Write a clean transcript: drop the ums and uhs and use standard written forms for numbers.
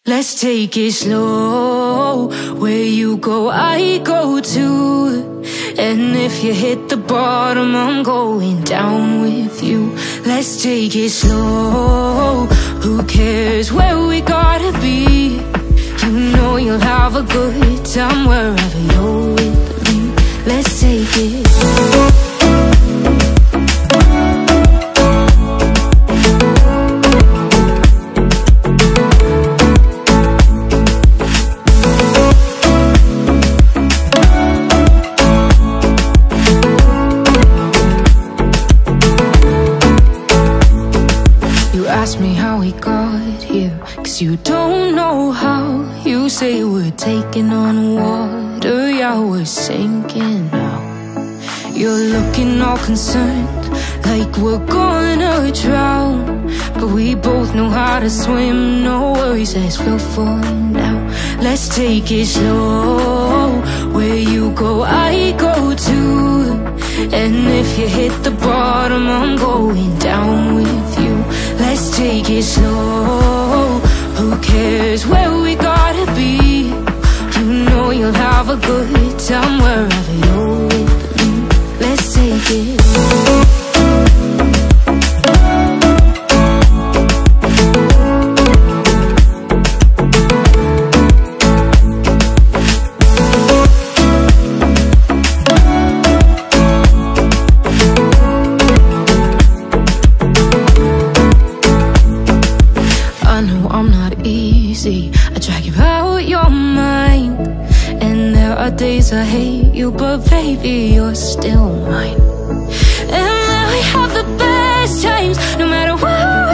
Let's take it slow. Where you go, I go too. And if you hit the bottom, I'm going down with you. Let's take it slow. Who cares where we gotta be? You know you'll have a good time wherever you're with me. Let's take it slow. Ask me how we got here, 'cause you don't know how. You say we're taking on water, yeah, we're sinking now. You're looking all concerned, like we're gonna drown. But we both know how to swim, no worries as we'll find out. Let's take it slow. Where you go, I go too. And if you hit the bottom, I'm going down with you. Let's take it slow. Who cares where we gotta be? You know you'll have a good time wherever you're with me. Let's take it slow. I drag you out your mind, and there are days I hate you, but baby, you're still mine. And now we have the best times, no matter what